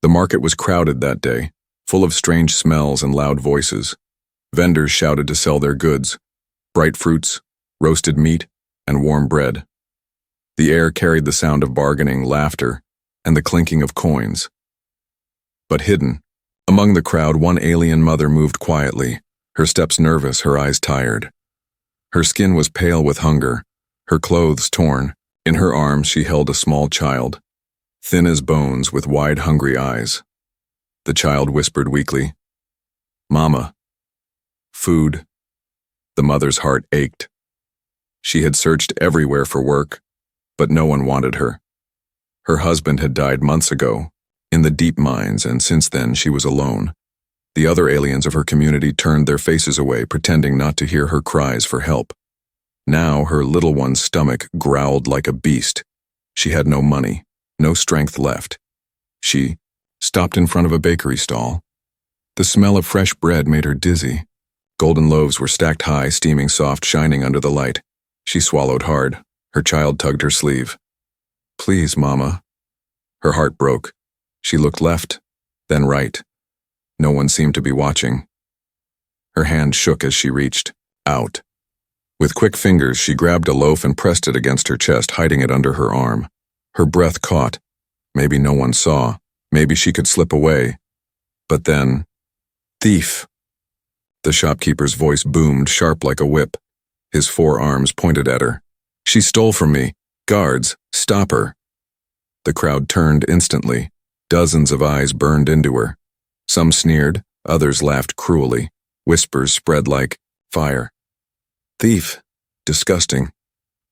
The market was crowded that day, full of strange smells and loud voices. Vendors shouted to sell their goods, bright fruits, roasted meat, and warm bread. The air carried the sound of bargaining, laughter, and the clinking of coins. But hidden, among the crowd, one alien mother moved quietly, her steps nervous, her eyes tired. Her skin was pale with hunger, her clothes torn. In her arms she held a small child, thin as bones with wide, hungry eyes. The child whispered weakly, "Mama." Food. The mother's heart ached. She had searched everywhere for work, but no one wanted her. Her husband had died months ago, in the deep mines, and since then she was alone. The other aliens of her community turned their faces away, pretending not to hear her cries for help. Now her little one's stomach growled like a beast. She had no money, no strength left. She stopped in front of a bakery stall. The smell of fresh bread made her dizzy. Golden loaves were stacked high, steaming soft, shining under the light. She swallowed hard. Her child tugged her sleeve. "Please, Mama." Her heart broke. She looked left, then right. No one seemed to be watching. Her hand shook as she reached out. With quick fingers, she grabbed a loaf and pressed it against her chest, hiding it under her arm. Her breath caught. Maybe no one saw. Maybe she could slip away. But then, "Thief!" The shopkeeper's voice boomed, sharp like a whip. His forearms pointed at her. "She stole from me. Guards, stop her." The crowd turned instantly. Dozens of eyes burned into her. Some sneered, others laughed cruelly. Whispers spread like fire. "Thief. Disgusting.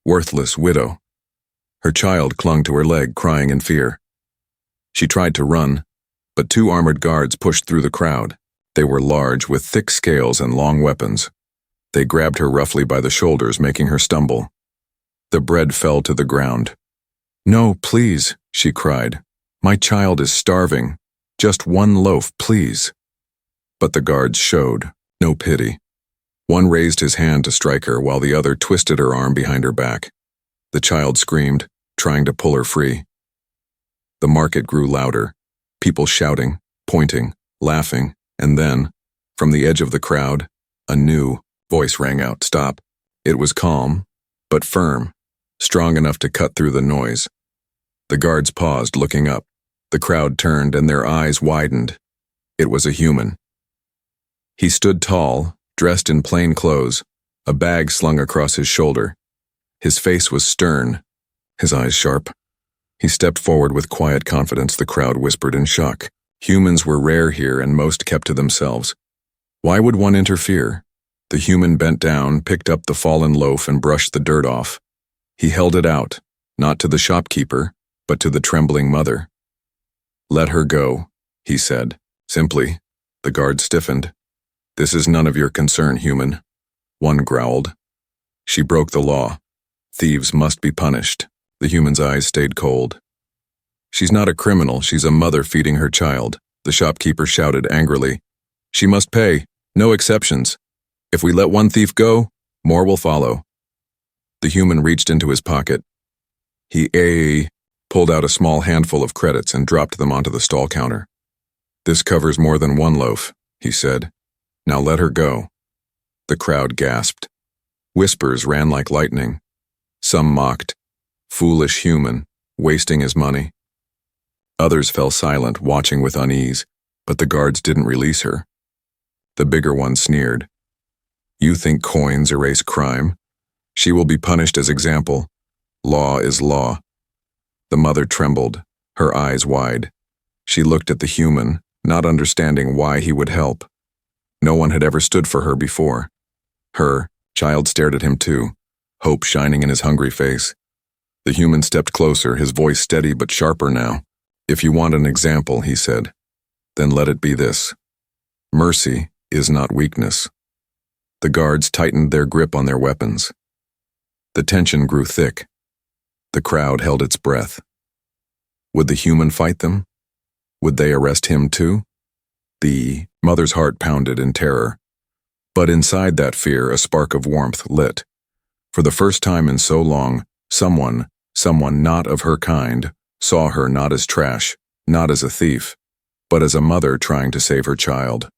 Worthless widow." Her child clung to her leg, crying in fear. She tried to run, but two armored guards pushed through the crowd. They were large, with thick scales and long weapons. They grabbed her roughly by the shoulders, making her stumble. The bread fell to the ground. "No, please," she cried. "My child is starving. Just one loaf, please." But the guards showed no pity. One raised his hand to strike her, while the other twisted her arm behind her back. The child screamed, trying to pull her free. The market grew louder, people shouting, pointing, laughing, and then, from the edge of the crowd, a new voice rang out, "Stop." It was calm, but firm, strong enough to cut through the noise. The guards paused, looking up. The crowd turned, and their eyes widened. It was a human. He stood tall, dressed in plain clothes, a bag slung across his shoulder. His face was stern, his eyes sharp. He stepped forward with quiet confidence. The crowd whispered in shock. Humans were rare here, and most kept to themselves. Why would one interfere? The human bent down, picked up the fallen loaf, and brushed the dirt off. He held it out, not to the shopkeeper, but to the trembling mother. "Let her go," he said, simply. The guard stiffened. "This is none of your concern, human." One growled. "She broke the law. Thieves must be punished." The human's eyes stayed cold. "She's not a criminal, she's a mother feeding her child," the shopkeeper shouted angrily. "She must pay, no exceptions. If we let one thief go, more will follow." The human reached into his pocket. He pulled out a small handful of credits and dropped them onto the stall counter. "This covers more than one loaf," he said. "Now let her go." The crowd gasped. Whispers ran like lightning. Some mocked. Foolish human, wasting his money. Others fell silent, watching with unease, but the guards didn't release her. The bigger one sneered. "You think coins erase crime? She will be punished as example. Law is law." The mother trembled, her eyes wide. She looked at the human, not understanding why he would help. No one had ever stood for her before. Her child stared at him too, hope shining in his hungry face. The human stepped closer, his voice steady but sharper now. "If you want an example," he said, "then let it be this. Mercy is not weakness." The guards tightened their grip on their weapons. The tension grew thick. The crowd held its breath. Would the human fight them? Would they arrest him too? The mother's heart pounded in terror. But inside that fear, a spark of warmth lit. For the first time in so long, someone not of her kind, saw her not as trash, not as a thief. but as a mother trying to save her child.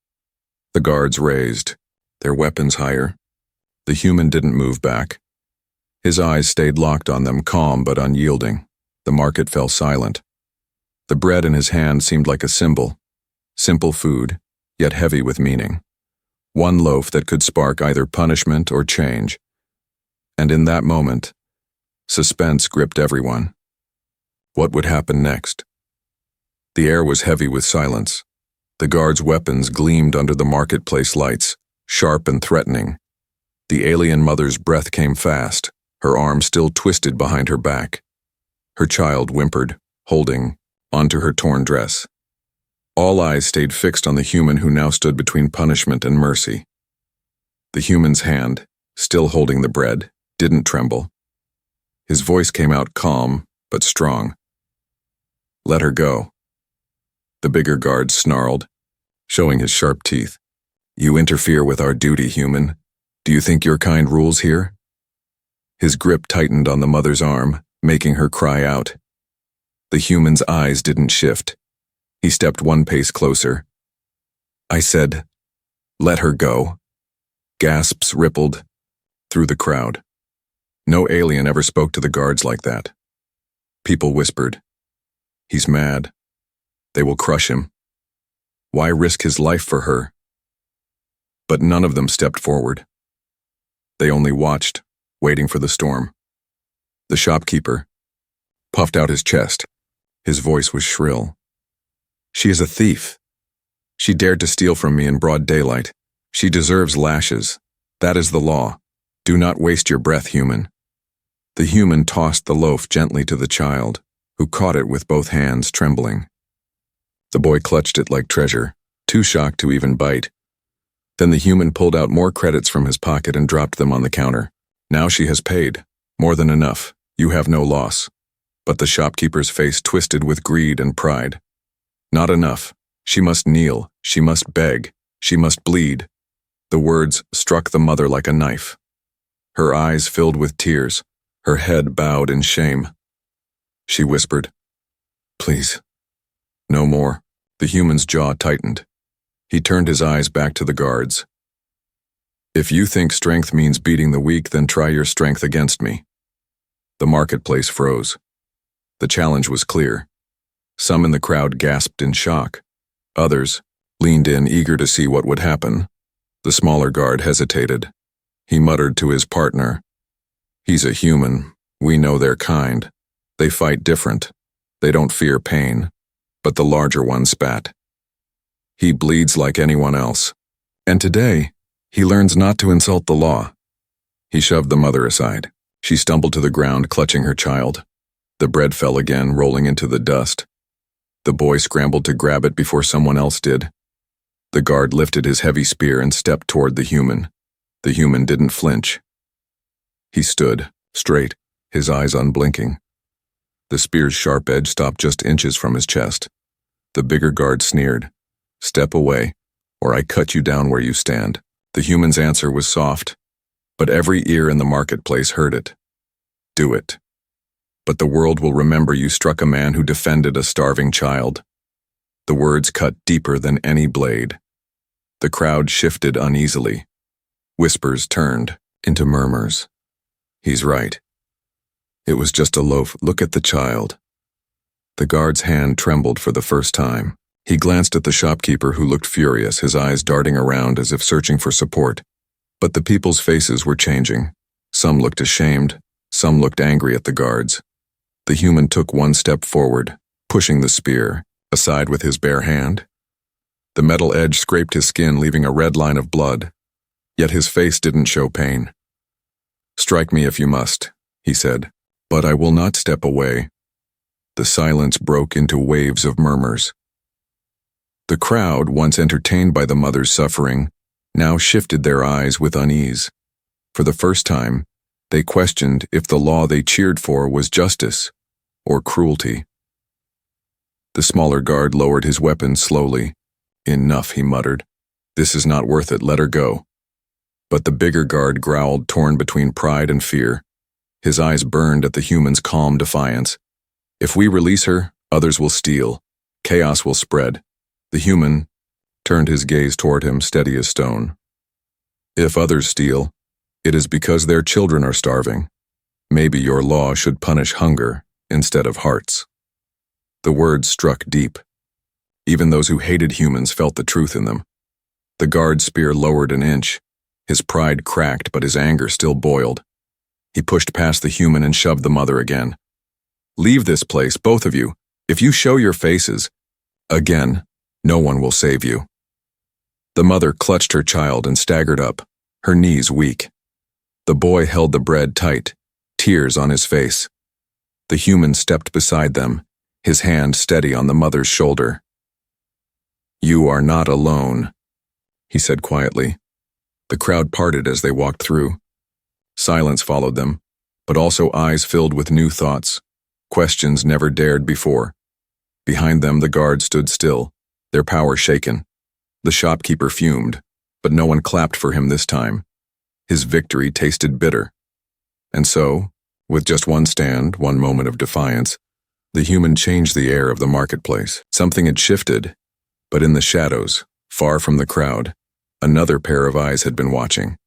The guards raised, their weapons higher. The human didn't move back. His eyes stayed locked on them, calm but unyielding. The market fell silent. The bread in his hand seemed like a symbol, simple food, yet heavy with meaning. One loaf that could spark either punishment or change. And in that moment, suspense gripped everyone. What would happen next? The air was heavy with silence. The guards' weapons gleamed under the marketplace lights, sharp and threatening. The alien mother's breath came fast, her arm still twisted behind her back. Her child whimpered, holding onto her torn dress. All eyes stayed fixed on the human who now stood between punishment and mercy. The human's hand, still holding the bread, didn't tremble. His voice came out calm but strong. "Let her go." The bigger guard snarled, showing his sharp teeth. "You interfere with our duty, human. Do you think your kind rules here?" His grip tightened on the mother's arm, making her cry out. The human's eyes didn't shift. He stepped one pace closer. "I said, let her go." Gasps rippled through the crowd. No alien ever spoke to the guards like that. People whispered, "He's mad. They will crush him. Why risk his life for her?" But none of them stepped forward. They only watched, waiting for the storm. The shopkeeper puffed out his chest. His voice was shrill. "She is a thief. She dared to steal from me in broad daylight. She deserves lashes. That is the law. Do not waste your breath, human." The human tossed the loaf gently to the child, who caught it with both hands, trembling. The boy clutched it like treasure, too shocked to even bite. Then the human pulled out more credits from his pocket and dropped them on the counter. "Now she has paid. More than enough. You have no loss." But the shopkeeper's face twisted with greed and pride. "Not enough. She must kneel. She must beg. She must bleed." The words struck the mother like a knife. Her eyes filled with tears, her head bowed in shame. She whispered, "Please, no more." The human's jaw tightened. He turned his eyes back to the guards. "If you think strength means beating the weak, then try your strength against me." The marketplace froze. The challenge was clear. Some in the crowd gasped in shock. Others leaned in, eager to see what would happen. The smaller guard hesitated. He muttered to his partner, "He's a human. We know their kind. They fight different. They don't fear pain." But the larger one spat. "He bleeds like anyone else. And today, he learns not to insult the law." He shoved the mother aside. She stumbled to the ground, clutching her child. The bread fell again, rolling into the dust. The boy scrambled to grab it before someone else did. The guard lifted his heavy spear and stepped toward the human. The human didn't flinch. He stood, straight, his eyes unblinking. The spear's sharp edge stopped just inches from his chest. The bigger guard sneered, "Step away, or I cut you down where you stand." The human's answer was soft, but every ear in the marketplace heard it. "Do it. But the world will remember you struck a man who defended a starving child." The words cut deeper than any blade. The crowd shifted uneasily. Whispers turned into murmurs. "He's right. It was just a loaf. Look at the child." The guard's hand trembled for the first time. He glanced at the shopkeeper, who looked furious, his eyes darting around as if searching for support. But the people's faces were changing. Some looked ashamed, some looked angry at the guards. The human took one step forward, pushing the spear aside with his bare hand. The metal edge scraped his skin, leaving a red line of blood. Yet his face didn't show pain. "Strike me if you must," he said, "but I will not step away." The silence broke into waves of murmurs. The crowd, once entertained by the mother's suffering, now shifted their eyes with unease. For the first time, they questioned if the law they cheered for was justice or cruelty. The smaller guard lowered his weapon slowly. "Enough," he muttered. "This is not worth it. Let her go." But the bigger guard growled, torn between pride and fear. His eyes burned at the human's calm defiance. "If we release her, others will steal. Chaos will spread. The human turned his gaze toward him, steady as stone. If others steal, it is because their children are starving. Maybe your law should punish hunger instead of hearts. The words struck deep. Even those who hated humans felt the truth in them. The guard's spear lowered an inch. His pride cracked, but his anger still boiled. He pushed past the human and shoved the mother again. Leave this place, both of you. If you show your faces again, no one will save you. The mother clutched her child and staggered up, her knees weak. The boy held the bread tight, tears on his face. The human stepped beside them, his hand steady on the mother's shoulder. "You are not alone," he said quietly. The crowd parted as they walked through. Silence followed them, but also eyes filled with new thoughts, questions never dared before. Behind them, the guard stood still, their power shaken. The shopkeeper fumed, but no one clapped for him this time. His victory tasted bitter. And so, with just one stand, one moment of defiance, the human changed the air of the marketplace. Something had shifted, but in the shadows, far from the crowd, another pair of eyes had been watching.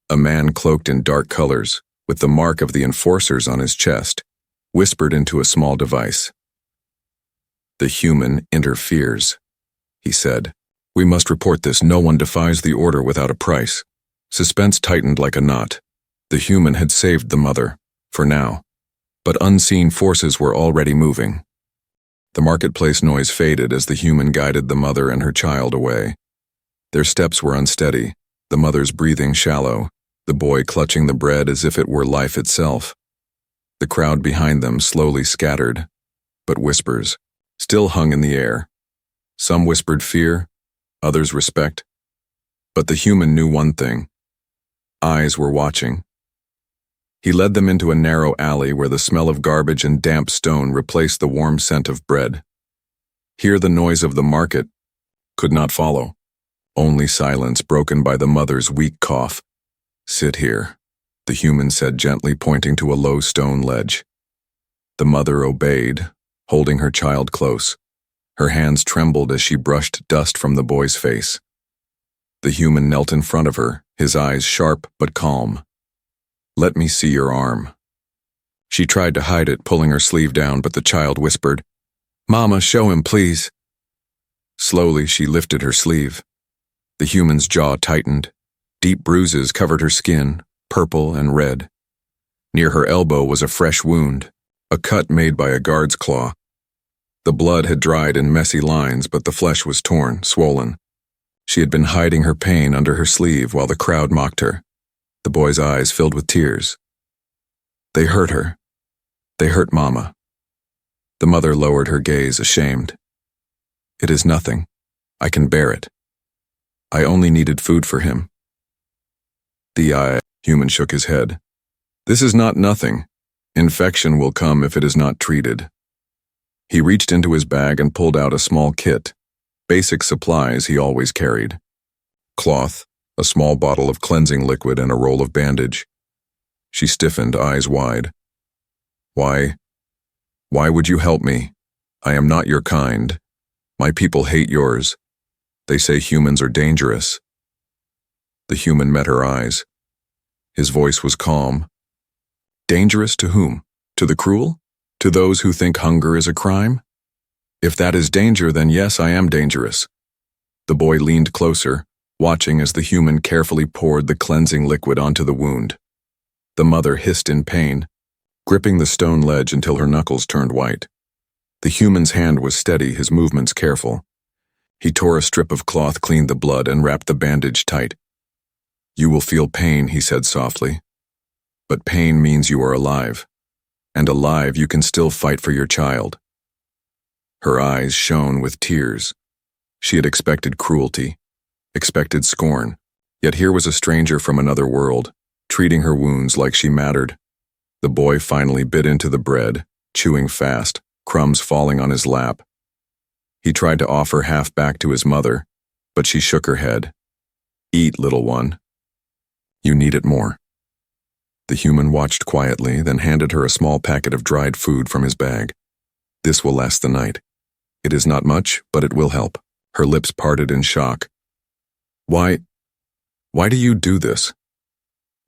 A man cloaked in dark colors, with the mark of the enforcers on his chest, whispered into a small device. "The human interferes," he said. "We must report this. No one defies the order without a price." Suspense tightened like a knot. The human had saved the mother, for now, but unseen forces were already moving. The marketplace noise faded as the human guided the mother and her child away. Their steps were unsteady, the mother's breathing shallow, the boy clutching the bread as if it were life itself. The crowd behind them slowly scattered, but whispers still hung in the air. Some whispered fear, others respect. But the human knew one thing. Eyes were watching. He led them into a narrow alley where the smell of garbage and damp stone replaced the warm scent of bread. Here the noise of the market could not follow. Only silence broken by the mother's weak cough. "Sit here," the human said gently, pointing to a low stone ledge. The mother obeyed, holding her child close. Her hands trembled as she brushed dust from the boy's face. The human knelt in front of her, his eyes sharp but calm. "Let me see your arm." She tried to hide it, pulling her sleeve down, but the child whispered, "Mama, show him, please." Slowly, she lifted her sleeve. The human's jaw tightened. Deep bruises covered her skin, purple and red. Near her elbow was a fresh wound, a cut made by a guard's claw. The blood had dried in messy lines, but the flesh was torn, swollen. She had been hiding her pain under her sleeve while the crowd mocked her. The boy's eyes filled with tears. They hurt her. They hurt Mama. The mother lowered her gaze, ashamed. "It is nothing. I can bear it. I only needed food for him." The human shook his head. "This is not nothing. Infection will come if it is not treated." He reached into his bag and pulled out a small kit, basic supplies he always carried. Cloth, a small bottle of cleansing liquid, and a roll of bandage. She stiffened, eyes wide. Why would you help me? I am not your kind. My people hate yours. They say humans are dangerous." The human met her eyes. His voice was calm. "Dangerous to whom? To the cruel? To those who think hunger is a crime? If that is danger, then yes, I am dangerous." The boy leaned closer, watching as the human carefully poured the cleansing liquid onto the wound. The mother hissed in pain, gripping the stone ledge until her knuckles turned white. The human's hand was steady, his movements careful. He tore a strip of cloth, cleaned the blood, and wrapped the bandage tight. "You will feel pain," he said softly. "But pain means you are alive. And alive, you can still fight for your child." Her eyes shone with tears. She had expected cruelty, expected scorn, yet here was a stranger from another world, treating her wounds like she mattered. The boy finally bit into the bread, chewing fast, crumbs falling on his lap. He tried to offer half back to his mother, but she shook her head. "Eat, little one. You need it more." The human watched quietly, then handed her a small packet of dried food from his bag. "This will last the night. It is not much, but it will help." Her lips parted in shock. Why do you do this?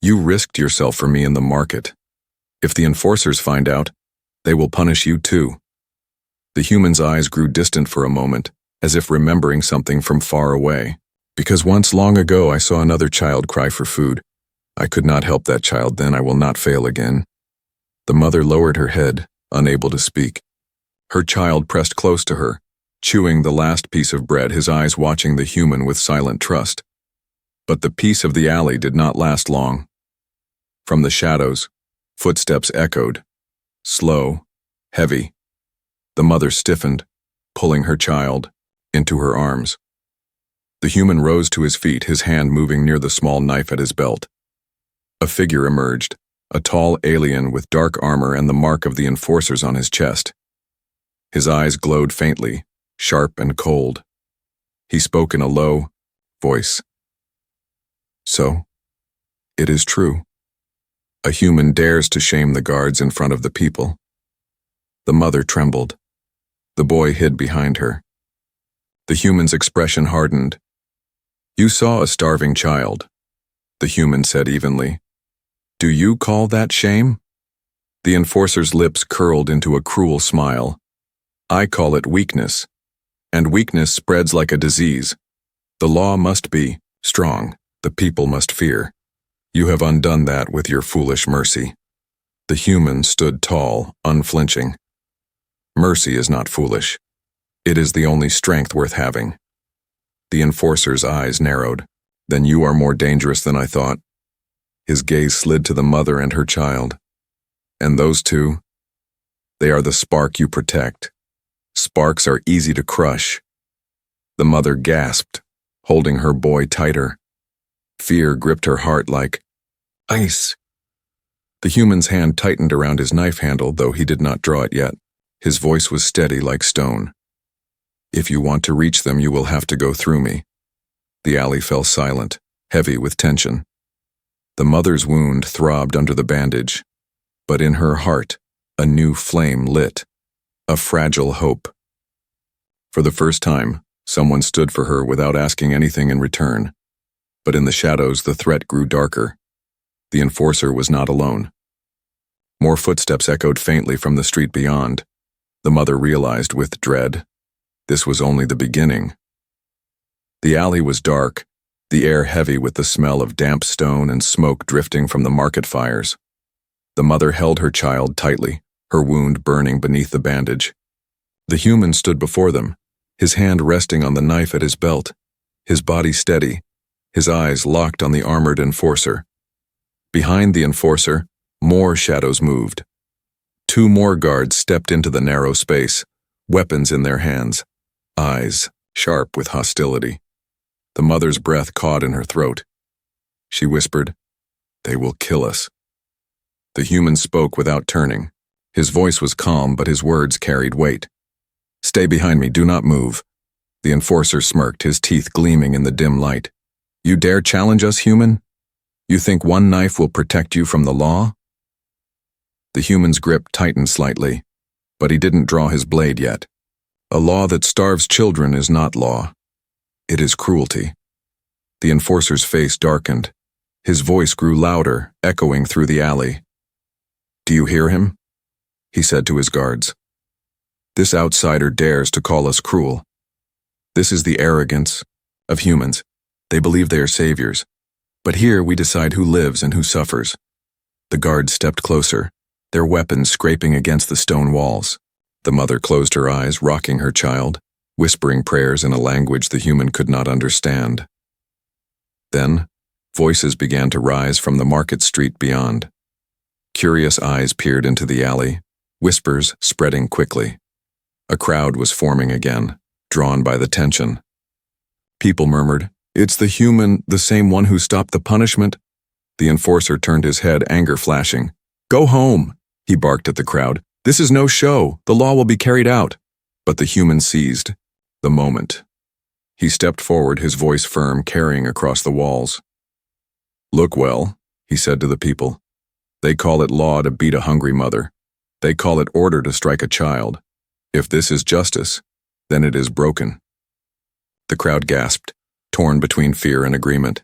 You risked yourself for me in the market. If the enforcers find out, they will punish you too. The human's eyes grew distant for a moment, as if remembering something from far away. Because once long ago I saw another child cry for food. I could not help that child then. I will not fail again. The mother lowered her head, unable to speak. Her child pressed close to her, chewing the last piece of bread, his eyes watching the human with silent trust. But the peace of the alley did not last long. From the shadows, footsteps echoed, slow, heavy. The mother stiffened, pulling her child into her arms. The human rose to his feet, his hand moving near the small knife at his belt. A figure emerged, a tall alien with dark armor and the mark of the enforcers on his chest. His eyes glowed faintly, sharp and cold. He spoke in a low voice. So, it is true. A human dares to shame the guards in front of the people. The mother trembled. The boy hid behind her. The human's expression hardened. You saw a starving child, the human said evenly. Do you call that shame? The enforcer's lips curled into a cruel smile. I call it weakness, and weakness spreads like a disease. The law must be strong, the people must fear. You have undone that with your foolish mercy. The human stood tall, unflinching. Mercy is not foolish. It is the only strength worth having. The enforcer's eyes narrowed. Then you are more dangerous than I thought. His gaze slid to the mother and her child. And those two? They are the spark you protect. Sparks are easy to crush. The mother gasped, holding her boy tighter. Fear gripped her heart like ice. The human's hand tightened around his knife handle, though he did not draw it yet. His voice was steady like stone. If you want to reach them, you will have to go through me. The alley fell silent, heavy with tension. The mother's wound throbbed under the bandage, but in her heart, a new flame lit, a fragile hope. For the first time, someone stood for her without asking anything in return. But in the shadows, the threat grew darker. The enforcer was not alone. More footsteps echoed faintly from the street beyond. The mother realized with dread. This was only the beginning. The alley was dark, the air heavy with the smell of damp stone and smoke drifting from the market fires. The mother held her child tightly, her wound burning beneath the bandage. The human stood before them, his hand resting on the knife at his belt, his body steady, his eyes locked on the armored enforcer. Behind the enforcer, more shadows moved. Two more guards stepped into the narrow space, weapons in their hands, eyes sharp with hostility. The mother's breath caught in her throat. She whispered, "They will kill us." The human spoke without turning. His voice was calm, but his words carried weight. "Stay behind me, do not move." The enforcer smirked, his teeth gleaming in the dim light. "You dare challenge us, human? You think one knife will protect you from the law?" The human's grip tightened slightly, but he didn't draw his blade yet. A law that starves children is not law. It is cruelty. The enforcer's face darkened. His voice grew louder, echoing through the alley. "Do you hear him?" he said to his guards. "This outsider dares to call us cruel. This is the arrogance of humans. They believe they are saviors. But here we decide who lives and who suffers." The guards stepped closer, their weapons scraping against the stone walls. The mother closed her eyes, rocking her child, whispering prayers in a language the human could not understand. Then, voices began to rise from the market street beyond. Curious eyes peered into the alley, whispers spreading quickly. A crowd was forming again, drawn by the tension. People murmured, "It's the human, the same one who stopped the punishment." The enforcer turned his head, anger flashing. "Go home," he barked at the crowd. "This is no show. The law will be carried out." But the human seized the moment. He stepped forward, his voice firm, carrying across the walls. "Look well," he said to the people. "They call it law to beat a hungry mother. They call it order to strike a child. If this is justice, then it is broken." The crowd gasped, torn between fear and agreement.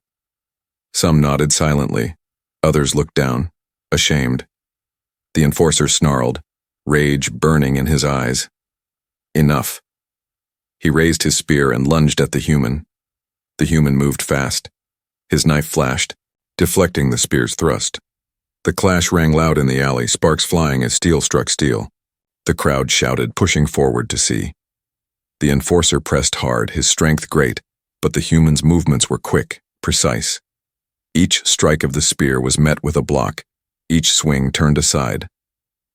Some nodded silently. Others looked down, ashamed. The enforcer snarled, rage burning in his eyes. Enough. He raised his spear and lunged at the human. The human moved fast. His knife flashed, deflecting the spear's thrust. The clash rang loud in the alley, sparks flying as steel struck steel. The crowd shouted, pushing forward to see. The enforcer pressed hard, his strength great, but the human's movements were quick, precise. Each strike of the spear was met with a block, each swing turned aside.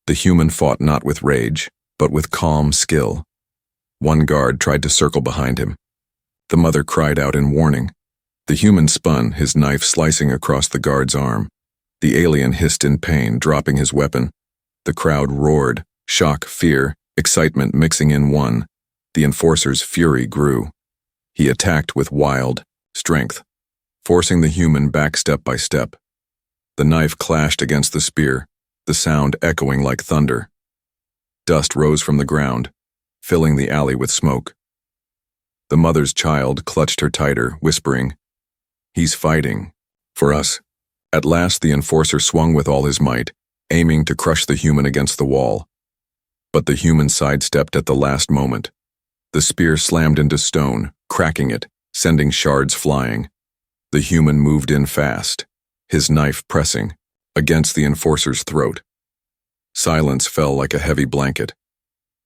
The human fought not with rage, but with calm skill. One guard tried to circle behind him. The mother cried out in warning. The human spun, his knife slicing across the guard's arm. The alien hissed in pain, dropping his weapon. The crowd roared, shock, fear, excitement mixing in one. The enforcer's fury grew. He attacked with wild strength, forcing the human back step by step. The knife clashed against the spear, the sound echoing like thunder. Dust rose from the ground, filling the alley with smoke. The mother's child clutched her tighter, whispering, "He's fighting. For us." At last the enforcer swung with all his might, aiming to crush the human against the wall. But the human sidestepped at the last moment. The spear slammed into stone, cracking it, sending shards flying. The human moved in fast, his knife pressing against the enforcer's throat. Silence fell like a heavy blanket.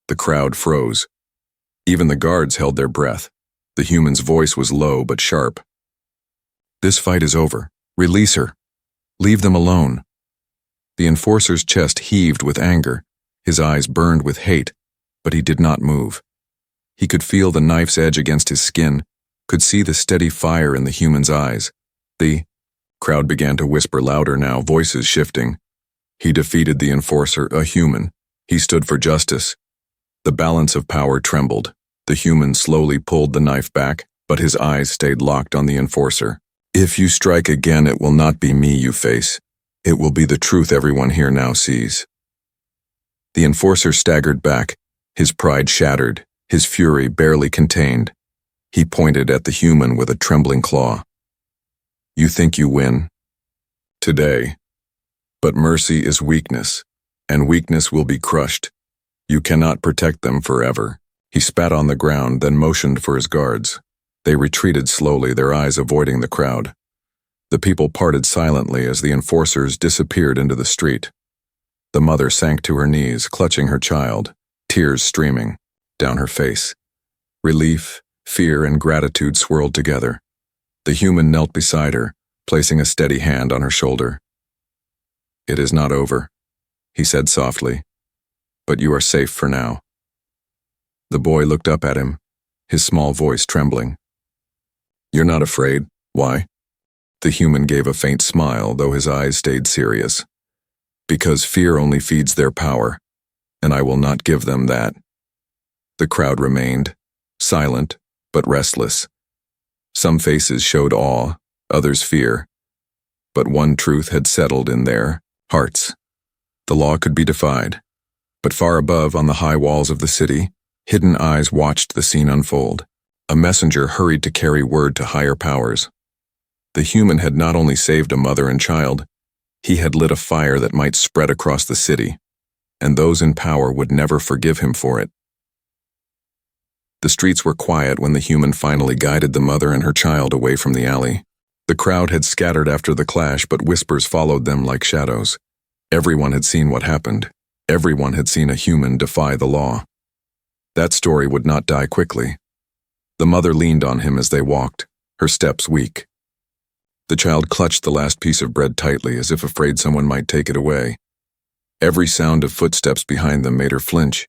The crowd froze. Even the guards held their breath. The human's voice was low but sharp. "This fight is over. Release her. Leave them alone." The enforcer's chest heaved with anger. His eyes burned with hate, but he did not move. He could feel the knife's edge against his skin, could see the steady fire in the human's eyes. The crowd began to whisper louder now, voices shifting. He defeated the enforcer, a human. He stood for justice. The balance of power trembled. The human slowly pulled the knife back, but his eyes stayed locked on the enforcer. "If you strike again, it will not be me you face. It will be the truth everyone here now sees." The enforcer staggered back, his pride shattered, his fury barely contained. He pointed at the human with a trembling claw. "You think you win? Today. But mercy is weakness, and weakness will be crushed. You cannot protect them forever." He spat on the ground, then motioned for his guards. They retreated slowly, their eyes avoiding the crowd. The people parted silently as the enforcers disappeared into the street. The mother sank to her knees, clutching her child, tears streaming down her face. Relief, fear, and gratitude swirled together. The human knelt beside her, placing a steady hand on her shoulder. "It is not over," he said softly, "but you are safe for now." The boy looked up at him, his small voice trembling. "You're not afraid, why?" The human gave a faint smile, though his eyes stayed serious. "Because fear only feeds their power, and I will not give them that." The crowd remained, silent but restless. Some faces showed awe, others fear. But one truth had settled in their hearts. The law could be defied. But far above, on the high walls of the city, hidden eyes watched the scene unfold. A messenger hurried to carry word to higher powers. The human had not only saved a mother and child, he had lit a fire that might spread across the city, and those in power would never forgive him for it. The streets were quiet when the human finally guided the mother and her child away from the alley. The crowd had scattered after the clash, but whispers followed them like shadows. Everyone had seen what happened. Everyone had seen a human defy the law. That story would not die quickly. The mother leaned on him as they walked, her steps weak. The child clutched the last piece of bread tightly, as if afraid someone might take it away. Every sound of footsteps behind them made her flinch.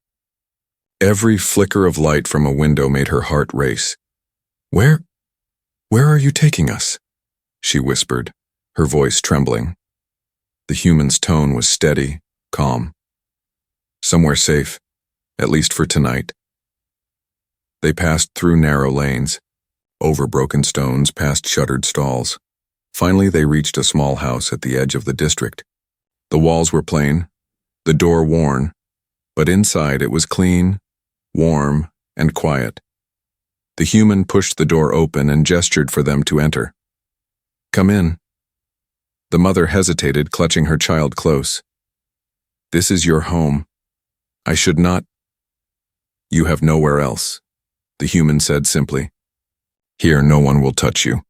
Every flicker of light from a window made her heart race. Where are you taking us?" she whispered, her voice trembling. The human's tone was steady, calm. "Somewhere safe, at least for tonight." They passed through narrow lanes, over broken stones, past shuttered stalls. Finally, they reached a small house at the edge of the district. The walls were plain, the door worn, but inside it was clean, warm, and quiet. The human pushed the door open and gestured for them to enter. "Come in." The mother hesitated, clutching her child close. "This is your home. I should not—" "You have nowhere else," the human said simply. "Here no one will touch you."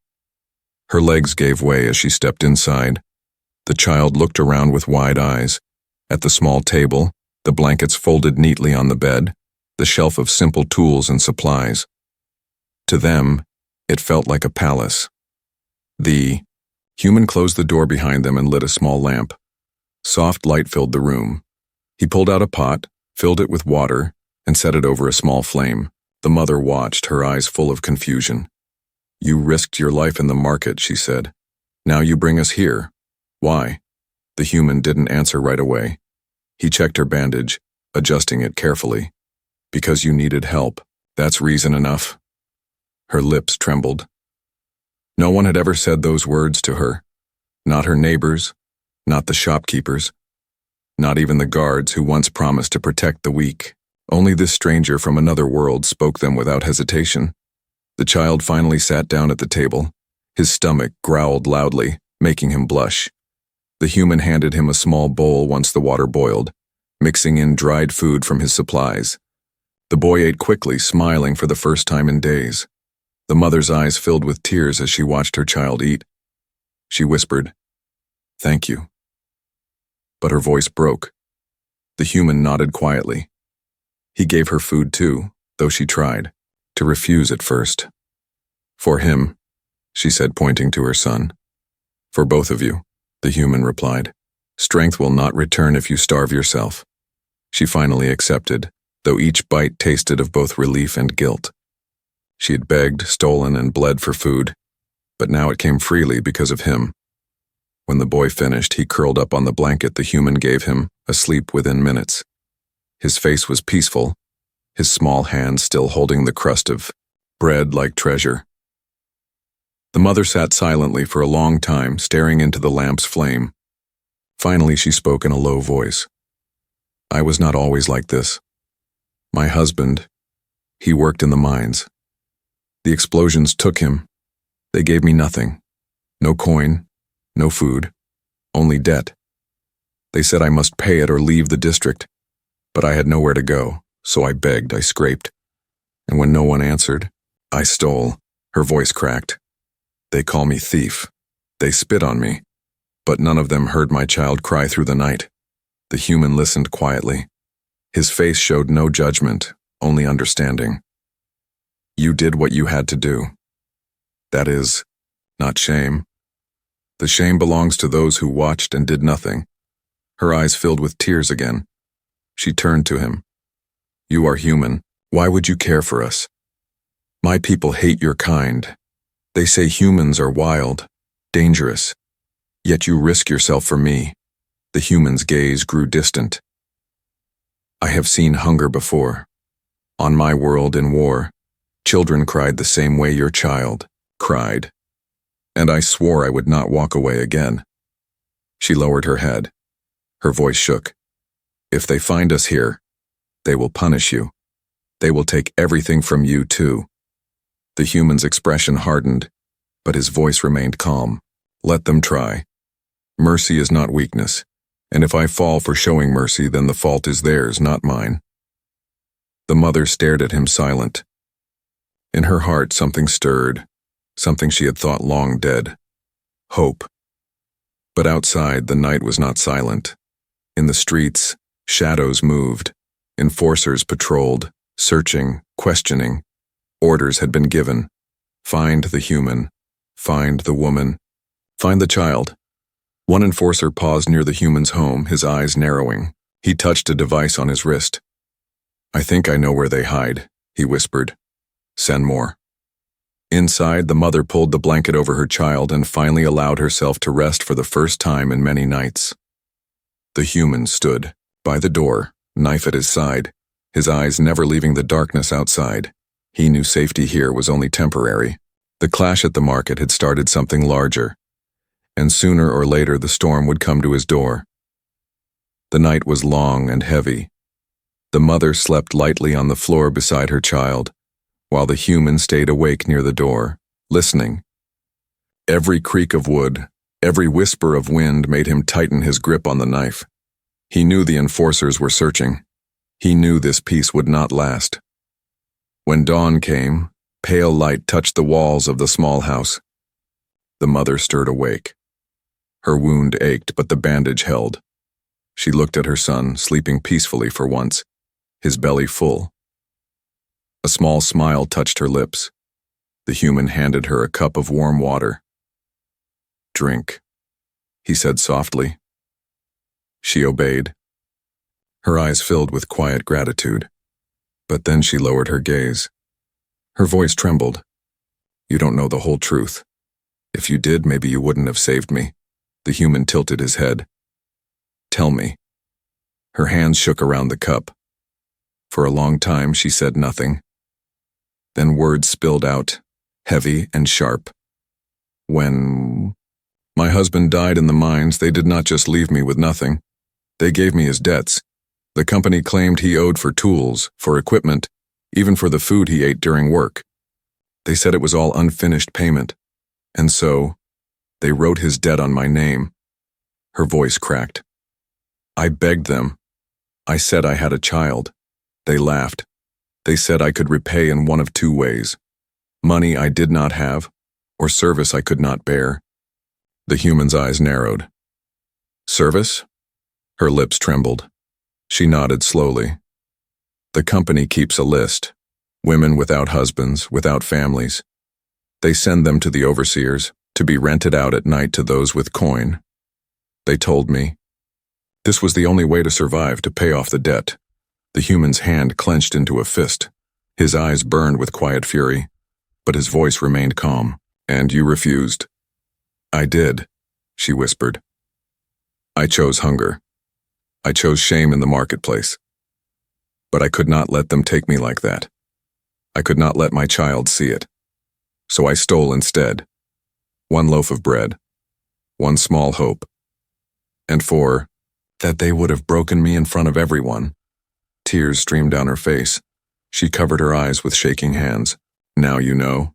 Her legs gave way as she stepped inside. The child looked around with wide eyes. At the small table, the blankets folded neatly on the bed, the shelf of simple tools and supplies. To them, it felt like a palace. The human closed the door behind them and lit a small lamp. Soft light filled the room. He pulled out a pot, filled it with water, and set it over a small flame. The mother watched, her eyes full of confusion. "You risked your life in the market," she said. "Now you bring us here. Why?" The human didn't answer right away. He checked her bandage, adjusting it carefully. "Because you needed help. That's reason enough." Her lips trembled. No one had ever said those words to her. Not her neighbors, not the shopkeepers, not even the guards who once promised to protect the weak. Only this stranger from another world spoke them without hesitation. The child finally sat down at the table. His stomach growled loudly, making him blush. The human handed him a small bowl once the water boiled, mixing in dried food from his supplies. The boy ate quickly, smiling for the first time in days. The mother's eyes filled with tears as she watched her child eat. She whispered, "Thank you." But her voice broke. The human nodded quietly. He gave her food too, though she tried to refuse at first. "For him," she said, pointing to her son. "For both of you," the human replied. "Strength will not return if you starve yourself." She finally accepted, though each bite tasted of both relief and guilt. She had begged, stolen, and bled for food, but now it came freely because of him. When the boy finished, he curled up on the blanket the human gave him, asleep within minutes. His face was peaceful, his small hands still holding the crust of bread like treasure. The mother sat silently for a long time, staring into the lamp's flame. Finally, she spoke in a low voice. "I was not always like this. My husband, he worked in the mines. The explosions took him. They gave me nothing. No coin, no food, only debt. They said I must pay it or leave the district, but I had nowhere to go, so I begged, I scraped. And when no one answered, I stole." Her voice cracked. "They call me thief. They spit on me, but none of them heard my child cry through the night." The human listened quietly. His face showed no judgment, only understanding. "You did what you had to do. That is, not shame. The shame belongs to those who watched and did nothing." Her eyes filled with tears again. She turned to him. "You are human. Why would you care for us? My people hate your kind. They say humans are wild, dangerous. Yet you risk yourself for me." The human's gaze grew distant. "I have seen hunger before. On my world in war, children cried the same way your child cried. And I swore I would not walk away again." She lowered her head. Her voice shook. "If they find us here, they will punish you. They will take everything from you too." The human's expression hardened, but his voice remained calm. "Let them try. Mercy is not weakness, and if I fall for showing mercy, then the fault is theirs, not mine." The mother stared at him silent. In her heart something stirred, something she had thought long dead. Hope. But outside, the night was not silent. In the streets, shadows moved. Enforcers patrolled, searching, questioning. Orders had been given. Find the human. Find the woman. Find the child. One enforcer paused near the human's home, his eyes narrowing. He touched a device on his wrist. "I think I know where they hide," he whispered. "Send more." Inside, the mother pulled the blanket over her child and finally allowed herself to rest for the first time in many nights. The human stood by the door, knife at his side, his eyes never leaving the darkness outside. He knew safety here was only temporary. The clash at the market had started something larger, and sooner or later the storm would come to his door. The night was long and heavy. The mother slept lightly on the floor beside her child, while the human stayed awake near the door, listening. Every creak of wood, every whisper of wind made him tighten his grip on the knife. He knew the enforcers were searching. He knew this peace would not last. When dawn came, pale light touched the walls of the small house. The mother stirred awake. Her wound ached, but the bandage held. She looked at her son, sleeping peacefully for once, his belly full. A small smile touched her lips. The human handed her a cup of warm water. "Drink," he said softly. She obeyed. Her eyes filled with quiet gratitude. But then she lowered her gaze. Her voice trembled. "You don't know the whole truth. If you did, maybe you wouldn't have saved me." The human tilted his head. "Tell me." Her hands shook around the cup. For a long time she said nothing. Then words spilled out, heavy and sharp. "When my husband died in the mines, they did not just leave me with nothing. They gave me his debts. The company claimed he owed for tools, for equipment, even for the food he ate during work. They said it was all unfinished payment. And so, they wrote his debt on my name." Her voice cracked. "I begged them. I said I had a child. They laughed. They said I could repay in one of two ways: money I did not have, or service I could not bear." The human's eyes narrowed. "Service?" Her lips trembled. She nodded slowly. "The company keeps a list. Women without husbands, without families. They send them to the overseers, to be rented out at night to those with coin. They told me this was the only way to survive, to pay off the debt." The human's hand clenched into a fist. His eyes burned with quiet fury, but his voice remained calm. "And you refused?" "I did," she whispered. "I chose hunger. I chose shame in the marketplace. But I could not let them take me like that. I could not let my child see it. So I stole instead. One loaf of bread. One small hope. And for that they would have broken me in front of everyone." Tears streamed down her face. She covered her eyes with shaking hands. "Now you know.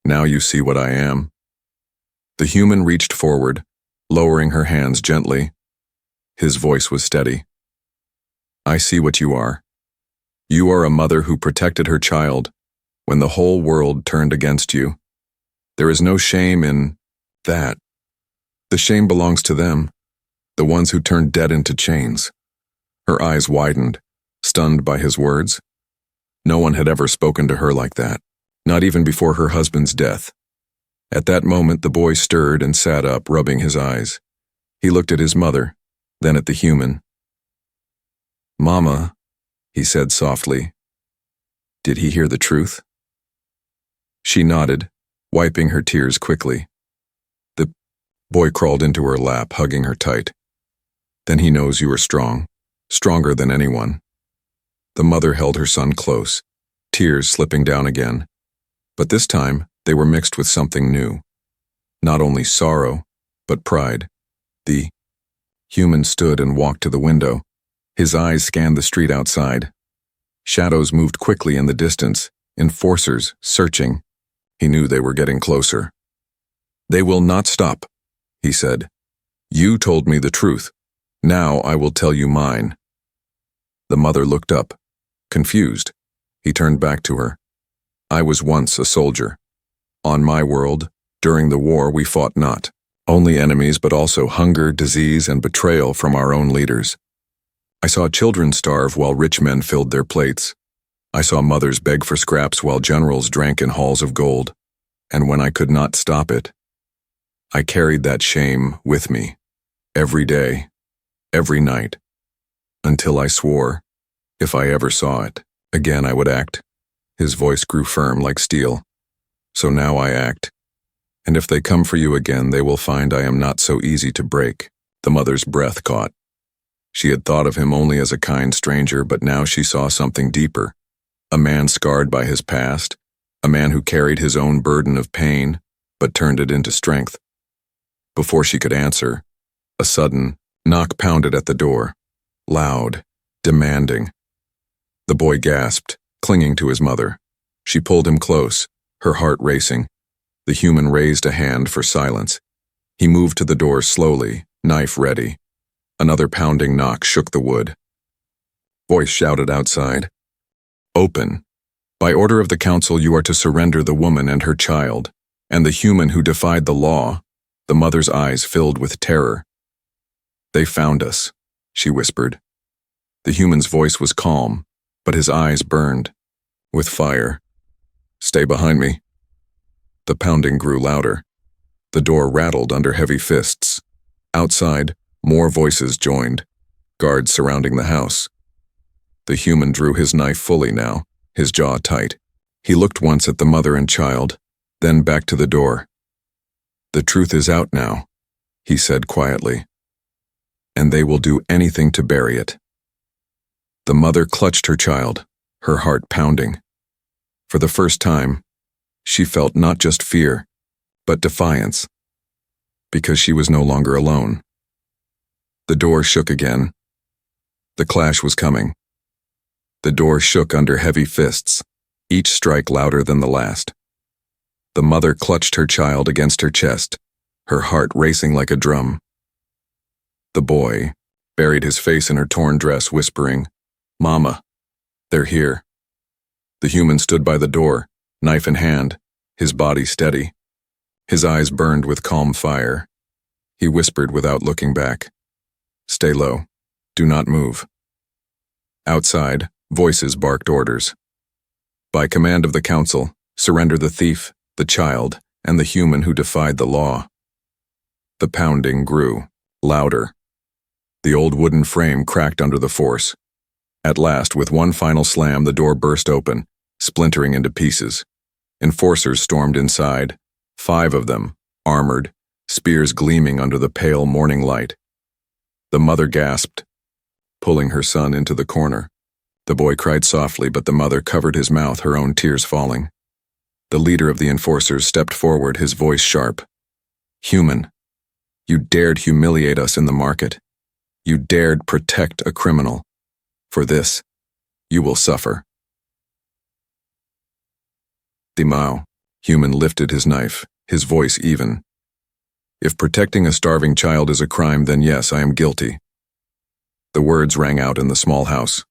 Now you see what I am." The human reached forward, lowering her hands gently. His voice was steady. "I see what you are. You are a mother who protected her child when the whole world turned against you. There is no shame in that. The shame belongs to them, the ones who turned dead into chains." Her eyes widened, stunned by his words. No one had ever spoken to her like that, not even before her husband's death. At that moment, the boy stirred and sat up, rubbing his eyes. He looked at his mother, then at the human. "Mama," he said softly. "Did he hear the truth?" She nodded, wiping her tears quickly. The boy crawled into her lap, hugging her tight. "Then he knows you are strong, stronger than anyone." The mother held her son close, tears slipping down again. But this time, they were mixed with something new. Not only sorrow, but pride. The human stood and walked to the window. His eyes scanned the street outside. Shadows moved quickly in the distance, enforcers searching. He knew they were getting closer. "They will not stop," he said. "You told me the truth. Now I will tell you mine." The mother looked up, confused. He turned back to her. "I was once a soldier. On my world, during the war, we fought not only enemies but also hunger, disease, and betrayal from our own leaders. I saw children starve while rich men filled their plates. I saw mothers beg for scraps while generals drank in halls of gold. And when I could not stop it, I carried that shame with me, every day, every night, until I swore, if I ever saw it again, I would act." His voice grew firm like steel. "So now I act. And if they come for you again, they will find I am not so easy to break." The mother's breath caught. She had thought of him only as a kind stranger, but now she saw something deeper. A man scarred by his past, a man who carried his own burden of pain, but turned it into strength. Before she could answer, a sudden knock pounded at the door, loud, demanding. The boy gasped, clinging to his mother. She pulled him close, her heart racing. The human raised a hand for silence. He moved to the door slowly, knife ready. Another pounding knock shook the wood. Voice shouted outside. Open. By order of the council, you are to surrender the woman and her child, and the human who defied the law. The mother's eyes filled with terror. They found us, she whispered. The human's voice was calm, but his eyes burned with fire. Stay behind me. The pounding grew louder. The door rattled under heavy fists. Outside, more voices joined, guards surrounding the house. The human drew his knife fully now, his jaw tight. He looked once at the mother and child, then back to the door. The truth is out now, he said quietly, and they will do anything to bury it. The mother clutched her child, her heart pounding. For the first time, she felt not just fear, but defiance, because she was no longer alone. The door shook again. The clash was coming. The door shook under heavy fists, each strike louder than the last. The mother clutched her child against her chest, her heart racing like a drum. The boy buried his face in her torn dress, whispering, "Mama, they're here." The human stood by the door, knife in hand, his body steady. His eyes burned with calm fire. He whispered without looking back, "Stay low. Do not move." Outside, voices barked orders. By command of the council, surrender the thief, the child, and the human who defied the law. The pounding grew, louder. The old wooden frame cracked under the force. At last, with one final slam, the door burst open, splintering into pieces. Enforcers stormed inside, 5 of them, armored, spears gleaming under the pale morning light. The mother gasped, pulling her son into the corner. The boy cried softly, but the mother covered his mouth, her own tears falling. The leader of the enforcers stepped forward, his voice sharp. "Human, you dared humiliate us in the market. You dared protect a criminal. For this, you will suffer." Dimao, human lifted his knife, his voice even. "If protecting a starving child is a crime, then yes, I am guilty." The words rang out in the small house.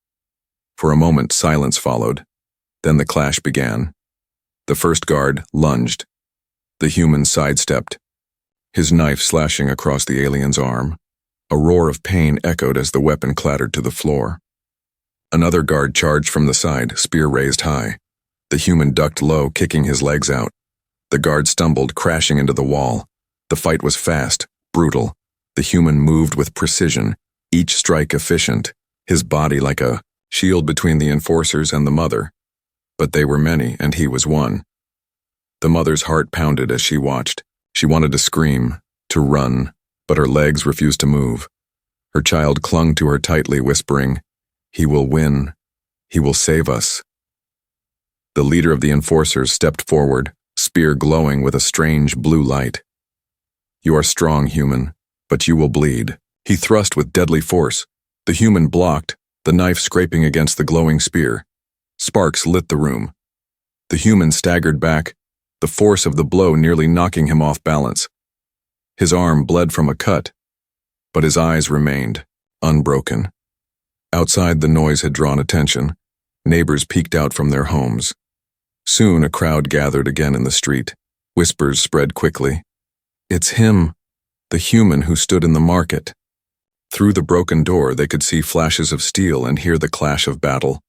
For a moment, silence followed. Then the clash began. The first guard lunged. The human sidestepped, his knife slashing across the alien's arm. A roar of pain echoed as the weapon clattered to the floor. Another guard charged from the side, spear raised high. The human ducked low, kicking his legs out. The guard stumbled, crashing into the wall. The fight was fast, brutal. The human moved with precision, each strike efficient, his body like a shield between the enforcers and the mother. But they were many, and he was one. The mother's heart pounded as she watched. She wanted to scream, to run, but her legs refused to move. Her child clung to her tightly, whispering, "He will win. He will save us." The leader of the enforcers stepped forward, spear glowing with a strange blue light. "You are strong, human, but you will bleed." He thrust with deadly force. The human blocked, the knife scraping against the glowing spear. Sparks lit the room. The human staggered back, the force of the blow nearly knocking him off balance. His arm bled from a cut, but his eyes remained unbroken. Outside, the noise had drawn attention. Neighbors peeked out from their homes. Soon a crowd gathered again in the street. Whispers spread quickly. "It's him, the human who stood in the market." Through the broken door, they could see flashes of steel and hear the clash of battle.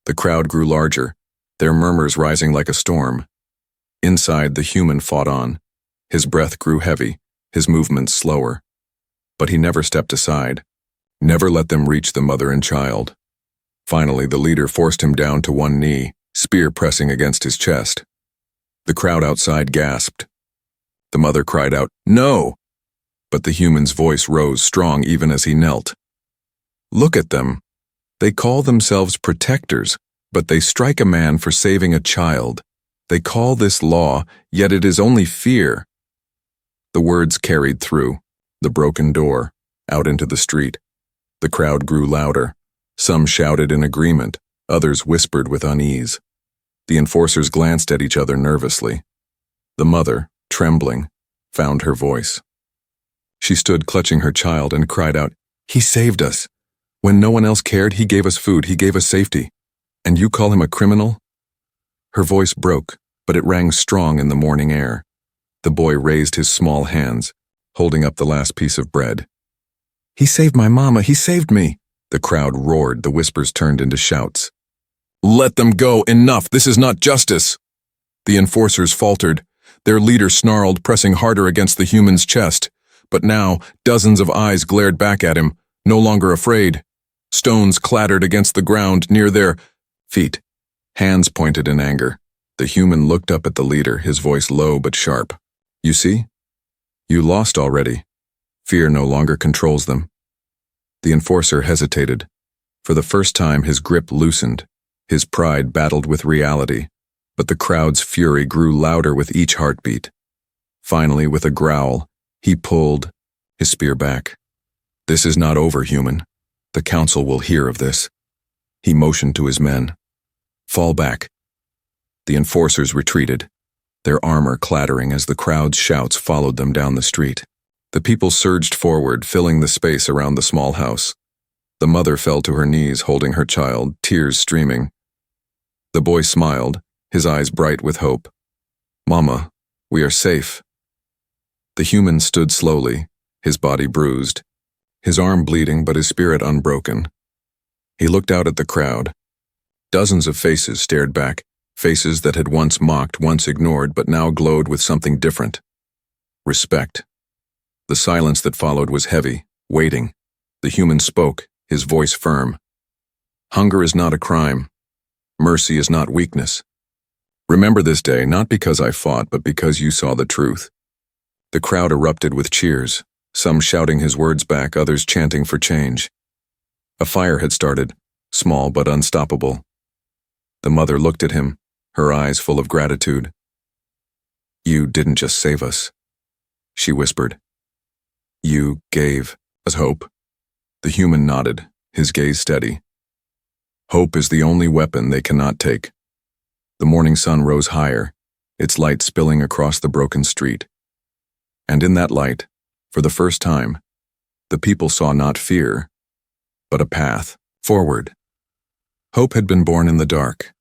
The crowd grew larger, their murmurs rising like a storm. Inside, the human fought on. His breath grew heavy, his movements slower. But he never stepped aside, never let them reach the mother and child. Finally, the leader forced him down to one knee, spear pressing against his chest. The crowd outside gasped. The mother cried out, "No!" But the human's voice rose strong even as he knelt. "Look at them. They call themselves protectors, but they strike a man for saving a child. They call this law, yet it is only fear." The words carried through the broken door, out into the street. The crowd grew louder. Some shouted in agreement, others whispered with unease. The enforcers glanced at each other nervously. The mother, trembling, found her voice. She stood clutching her child and cried out, "He saved us. When no one else cared, he gave us food, he gave us safety. And you call him a criminal?" Her voice broke, but it rang strong in the morning air. The boy raised his small hands, holding up the last piece of bread. "He saved my mama, he saved me!" The crowd roared, the whispers turned into shouts. "Let them go, enough, this is not justice!" The enforcers faltered. Their leader snarled, pressing harder against the human's chest. But now, dozens of eyes glared back at him, no longer afraid. Stones clattered against the ground near their feet. Hands pointed in anger. The human looked up at the leader, his voice low but sharp. "You see? You lost already. Fear no longer controls them." The enforcer hesitated. For the first time, his grip loosened. His pride battled with reality, but the crowd's fury grew louder with each heartbeat. Finally, with a growl, he pulled his spear back. "This is not over, human. The council will hear of this." He motioned to his men. "Fall back." The enforcers retreated, their armor clattering as the crowd's shouts followed them down the street. The people surged forward, filling the space around the small house. The mother fell to her knees, holding her child, tears streaming. The boy smiled, his eyes bright with hope. "Mama, we are safe." The human stood slowly, his body bruised, his arm bleeding but his spirit unbroken. He looked out at the crowd. Dozens of faces stared back, faces that had once mocked, once ignored, but now glowed with something different. Respect. The silence that followed was heavy, waiting. The human spoke, his voice firm. "Hunger is not a crime. Mercy is not weakness. Remember this day, not because I fought, but because you saw the truth." The crowd erupted with cheers, some shouting his words back, others chanting for change. A fire had started, small but unstoppable. The mother looked at him, her eyes full of gratitude. "You didn't just save us," she whispered. "You gave us hope." The human nodded, his gaze steady. "Hope is the only weapon they cannot take." The morning sun rose higher, its light spilling across the broken street. And in that light, for the first time, the people saw not fear, but a path forward. Hope had been born in the dark,